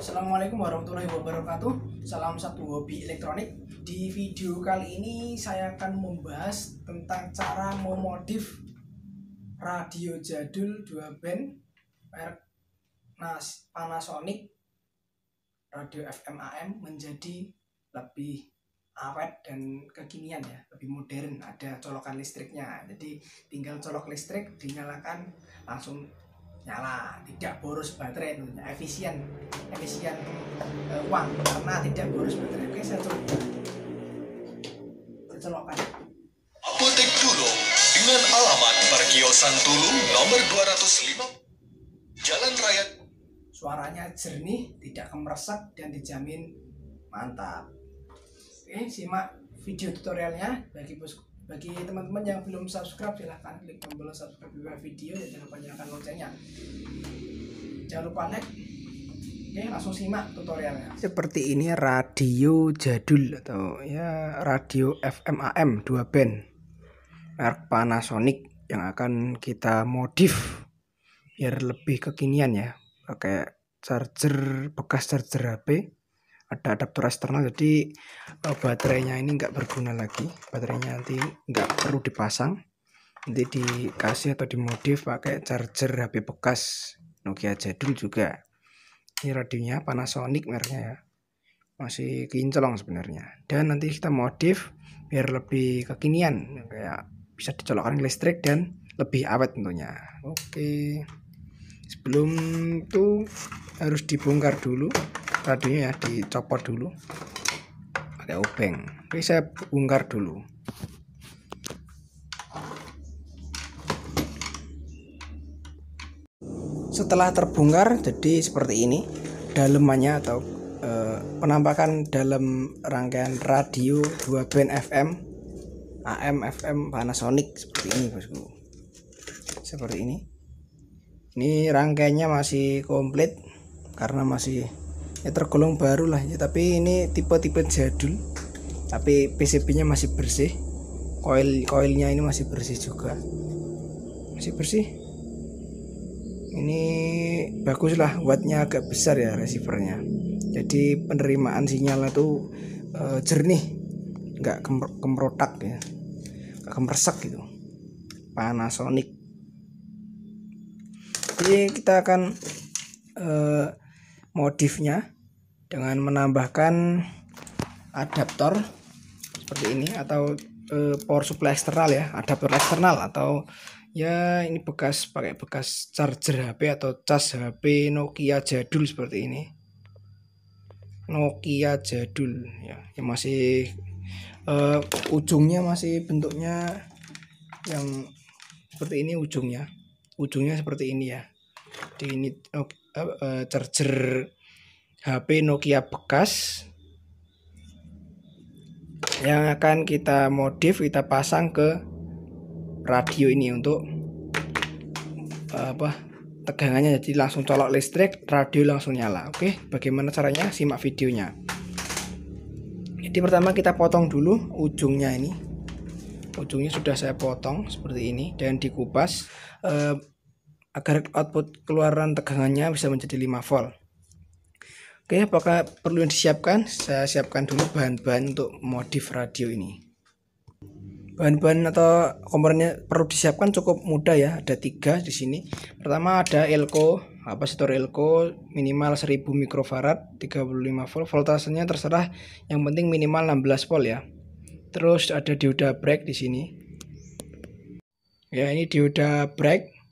Assalamualaikum warahmatullahi wabarakatuh. Salam satu hobi elektronik. Di video kali ini saya akan membahas tentang cara memodif radio jadul 2 band merek Panasonic radio FM AM menjadi lebih awet dan kekinian ya, lebih modern. Ada colokan listriknya. Jadi tinggal colok listrik, dinyalakan langsung nyala, tidak boros baterai, tentunya efisien uang karena tidak boros baterai. Oke, saya colokkan. Apotek Tulung dengan alamat Perkiosan Tulung nomor 205 Jalan Raya. Suaranya jernih, tidak kemeresek dan dijamin mantap. Oke, simak video tutorialnya. Bagi teman-teman yang belum subscribe, silahkan klik tombol subscribe di bawah video dan jangan lupa nyalakan loncengnya. Jangan lupa like. Oke, langsung simak tutorialnya. Seperti ini radio jadul atau ya radio FM AM 2 band merek Panasonic yang akan kita modif biar lebih kekinian ya. Pakai charger bekas charger HP. Ada adaptor eksternal, jadi baterainya ini nggak berguna lagi. Baterainya nanti nggak perlu dipasang, nanti dikasih atau dimodif pakai charger HP bekas Nokia jadul juga. Ini radionya Panasonic mereknya ya, masih kinclong sebenarnya. Dan nanti kita modif biar lebih kekinian, kayak bisa dicolokkan listrik dan lebih awet tentunya. Oke, sebelum itu harus dibongkar dulu radionya ya, dicopot dulu pakai obeng. Oke, saya bongkar dulu. Setelah terbongkar jadi seperti ini dalemannya atau penampakan dalam rangkaian radio 2 band FM AM FM Panasonic seperti ini bosku. Seperti ini. Ini rangkaiannya masih komplit karena masih ya tergolong baru lah ya, tapi ini tipe-tipe jadul, tapi PCB-nya masih bersih, koilnya ini masih bersih juga, masih bersih. Ini bagus lah, wattnya agak besar ya receivernya, jadi penerimaan sinyal itu jernih, nggak kemerotak ya, nggak kemeresek gitu. Panasonic. Jadi kita akan modifnya dengan menambahkan adaptor seperti ini atau power supply eksternal ya, adaptor eksternal atau ya ini pakai bekas charger HP atau cas HP Nokia jadul seperti ini. Nokia jadul ya, yang masih ujungnya masih bentuknya yang seperti ini, ujungnya seperti ini ya. Di ini charger HP Nokia bekas yang akan kita modif, kita pasang ke radio ini untuk tegangannya, jadi langsung colok listrik, radio langsung nyala. Oke, bagaimana caranya? Simak videonya. Jadi pertama kita potong dulu ujungnya ini. Ujungnya sudah saya potong seperti ini dan dikupas agar output keluaran tegangannya bisa menjadi 5 volt. Oke, apakah perlu disiapkan? Saya siapkan dulu bahan-bahan untuk modif radio ini. Bahan-bahan atau komponennya perlu disiapkan cukup mudah ya, ada 3 di sini. Pertama ada elko, kapasitor elko minimal 1000 mikrofarad, 35 volt, voltasenya terserah, yang penting minimal 16 volt ya. Terus ada dioda break di sini. Ya, ini dioda break.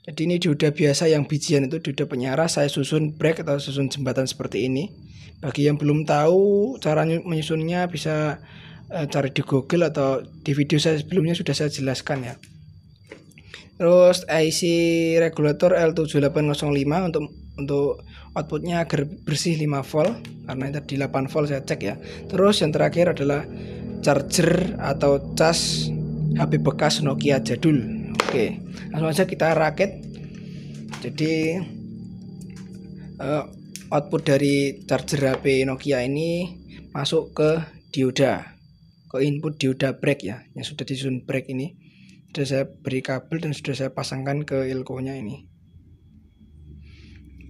Jadi ini dioda biasa yang bijian, itu dioda penyara, saya susun break atau susun jembatan seperti ini. Bagi yang belum tahu cara menyusunnya bisa cari di Google atau di video saya sebelumnya sudah saya jelaskan ya. Terus IC regulator L7805 untuk outputnya agar bersih 5 volt, karena tadi 8 volt saya cek ya. Terus yang terakhir adalah charger atau cas HP bekas Nokia jadul. Oke, langsung aja kita rakit. Jadi output dari charger HP Nokia ini masuk ke dioda, ke input dioda break ya, yang sudah disusun break ini. Sudah saya beri kabel dan sudah saya pasangkan ke elko-nya ini.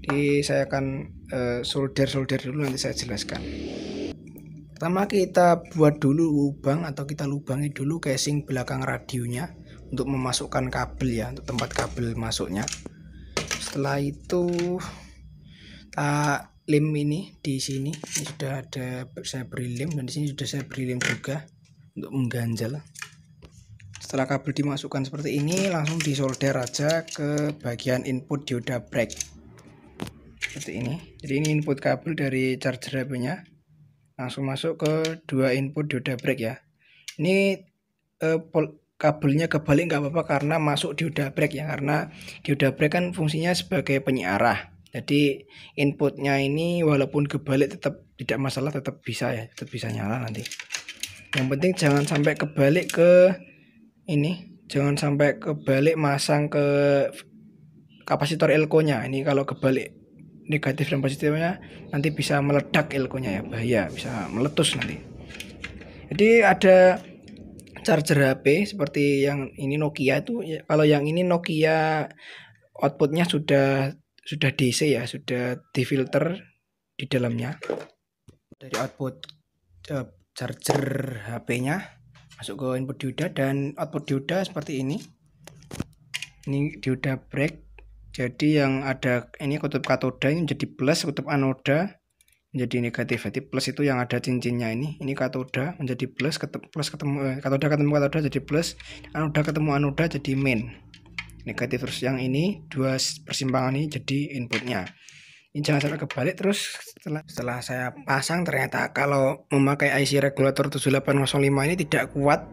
Jadi saya akan solder dulu, nanti saya jelaskan. Pertama kita buat dulu lubang atau kita lubangi dulu casing belakang radionya untuk memasukkan kabel ya, untuk tempat kabel masuknya. Setelah itu kita lem ini di sini. Ini sudah ada saya beri lem, dan di sini sudah saya beri lem juga untuk mengganjal. Setelah kabel dimasukkan seperti ini, langsung disolder aja ke bagian input dioda break. Seperti ini. Jadi ini input kabel dari charger HP-nya. Langsung masuk ke dua input dioda break ya. Ini kabelnya kebalik nggak apa-apa karena masuk dioda break ya, karena dioda break kan fungsinya sebagai penyiarah. Jadi inputnya ini walaupun kebalik tetap tidak masalah, tetap bisa ya, tetap bisa nyala nanti. Yang penting jangan sampai kebalik ke ini, jangan sampai kebalik masang ke kapasitor elko-nya. Ini kalau kebalik negatif dan positifnya nanti bisa meledak elko-nya ya, bahaya, bisa meletus nanti. Jadi ada charger HP seperti yang ini Nokia itu ya, kalau yang ini Nokia outputnya sudah DC ya, sudah difilter di dalamnya dari output charger HP-nya masuk ke input dioda, dan output dioda seperti ini dioda break. Jadi yang ada ini kutub katoda ini menjadi plus, kutub anoda menjadi negatif. Jadi plus itu yang ada cincinnya ini katoda menjadi plus, ketemu katoda jadi plus, anoda ketemu anoda jadi main negatif. Terus yang ini dua persimpangan ini jadi inputnya. Ini jangan sampai kebalik. Terus setelah saya pasang, ternyata kalau memakai IC regulator 7805 ini tidak kuat.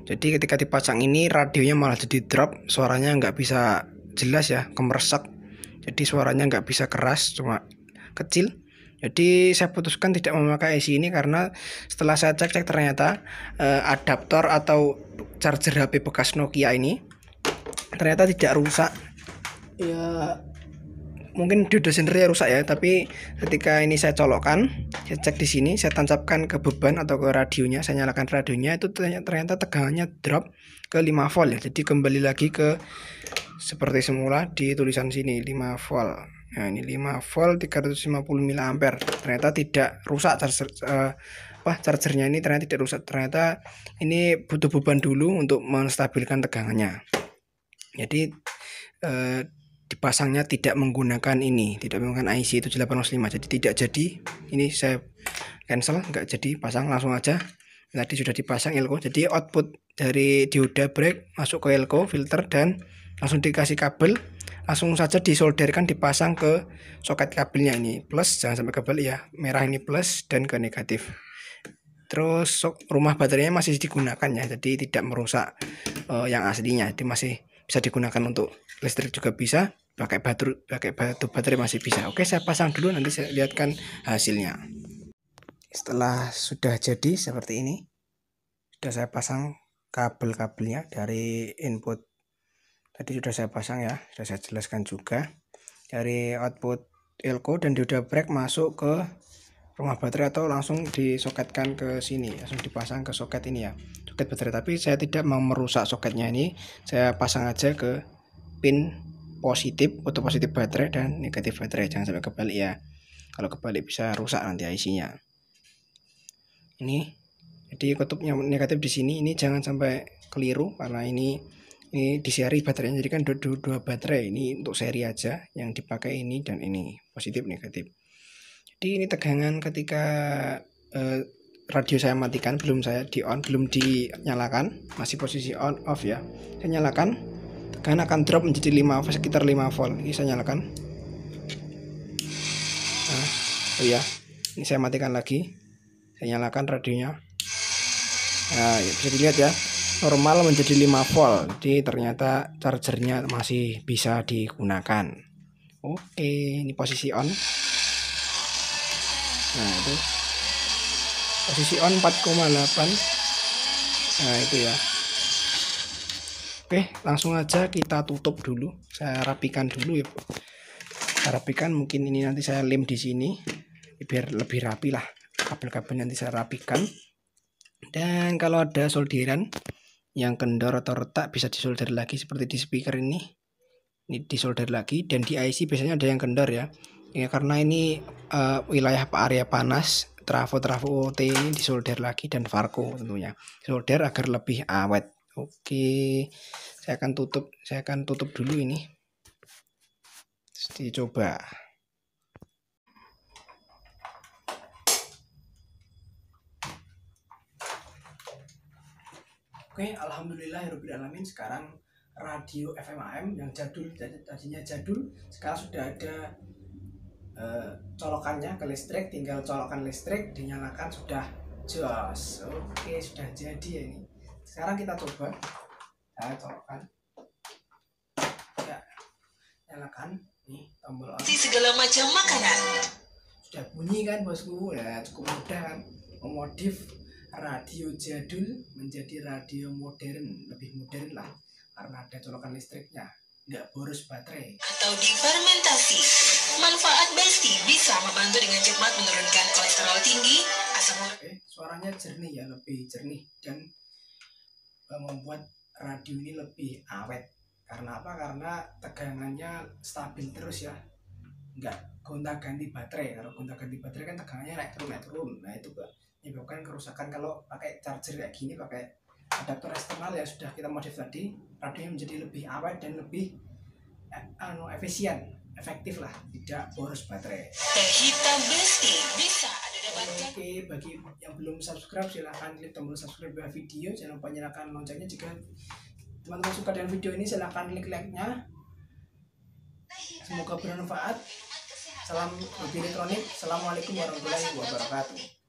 Jadi ketika dipasang ini radionya malah jadi drop, suaranya nggak bisa jelas ya, kemeresak. Jadi suaranya nggak bisa keras, cuma kecil. Jadi saya putuskan tidak memakai IC ini karena setelah saya cek ternyata adaptor atau charger HP bekas Nokia ini ternyata tidak rusak. Ya mungkin dioda sendernya rusak ya, tapi ketika ini saya colokkan, saya cek di sini, saya tancapkan ke beban atau ke radionya, saya nyalakan radionya, itu ternyata tegangannya drop ke 5 volt ya. Jadi kembali lagi ke seperti semula di tulisan sini 5 volt. Nah, ini 5 volt 350 mA. Ternyata tidak rusak chargernya ini, ternyata tidak rusak. Ternyata ini butuh beban dulu untuk menstabilkan tegangannya. Jadi dipasangnya tidak menggunakan IC 7805, jadi tidak jadi. Ini saya cancel, nggak jadi pasang, langsung aja tadi sudah dipasang elko. Jadi output dari dioda break masuk ke elko filter dan langsung dikasih kabel, langsung saja disolderkan, dipasang ke soket kabelnya. Ini plus, jangan sampai kebalik ya, merah ini plus dan ke negatif. Terus rumah baterainya masih digunakan ya, jadi tidak merusak yang aslinya, jadi masih bisa digunakan untuk listrik juga bisa, pakai batu baterai masih bisa. Oke, saya pasang dulu, nanti saya lihatkan hasilnya. Setelah sudah jadi seperti ini, sudah saya pasang kabel-kabelnya dari input tadi, sudah saya pasang ya, sudah saya jelaskan juga. Dari output elko dan dioda break masuk ke rumah baterai atau langsung disoketkan ke sini, langsung dipasang ke soket ini ya, soket baterai. Tapi saya tidak mau merusak soketnya ini, saya pasang aja ke pin positif, kutub positif baterai dan negatif baterai, jangan sampai kebalik ya, kalau kebalik bisa rusak nanti IC-nya. Ini jadi kutubnya negatif di sini, ini jangan sampai keliru karena ini di seri baterainya, jadi kan dua baterai, ini untuk seri aja yang dipakai, ini dan ini positif negatif. Jadi ini tegangan ketika radio saya matikan, belum saya di on, belum dinyalakan, masih posisi on off ya, saya nyalakan, tegangan akan drop menjadi sekitar 5 volt. Ini saya nyalakan, nah, oh ya, ini saya matikan lagi, saya nyalakan radionya. Nah, bisa dilihat ya, normal menjadi 5 volt. Jadi ternyata chargernya masih bisa digunakan. Oke, ini posisi on. Nah, itu posisi on 4,8. Nah, itu ya. Oke, langsung aja kita tutup dulu. Saya rapikan dulu ya, saya rapikan, mungkin ini nanti saya lem di sini biar lebih rapi lah. Kabel-kabel nanti saya rapikan. Dan kalau ada solderan yang kendor atau retak bisa disolder lagi seperti di speaker ini. Ini disolder lagi, dan di IC biasanya ada yang kendor ya. Ya karena ini wilayah area panas, trafo OT ini disolder lagi, dan Varco tentunya solder agar lebih awet. Oke, saya akan tutup dulu ini. Terus dicoba. Oke, alhamdulillahirobbilalamin, sekarang radio FM AM yang jadul, tadinya jadul, sekarang sudah ada colokannya ke listrik. Tinggal colokan listrik dinyalakan, sudah jos. Oke, sudah jadi ya ini. Sekarang kita coba. Nah, colokan ya, nyalakan nih tombol on. Segala macam makanan Sudah bunyi kan bosku ya. Cukup mudah kan memodif radio jadul menjadi radio modern, lebih modern lah karena ada colokan listriknya, nggak boros baterai. atau difermentasi. Manfaat Besti bisa membantu dengan cepat menurunkan kolesterol tinggi, asam urat. Suaranya jernih ya, lebih jernih, dan membuat radio ini lebih awet. Karena apa? Karena tegangannya stabil terus ya, nggak gonta-ganti baterai. Kalau gonta-ganti baterai kan tegangannya naik turun. Nah itu menyebabkan kerusakan. Kalau pakai charger kayak gini, pakai adaptor eksternal yang sudah kita modif tadi, radionya menjadi lebih awet dan lebih efisien, efektif lah, tidak boros baterai. Teh hitam Besti bisa Anda dapatkan. Oke, bagi yang belum subscribe silahkan klik tombol subscribe bawah video. Jangan lupa nyalakan loncengnya. Jika teman-teman suka dengan video ini, silahkan klik like-nya. Semoga bermanfaat. Salam hobi elektronik. Assalamualaikum warahmatullahi wabarakatuh.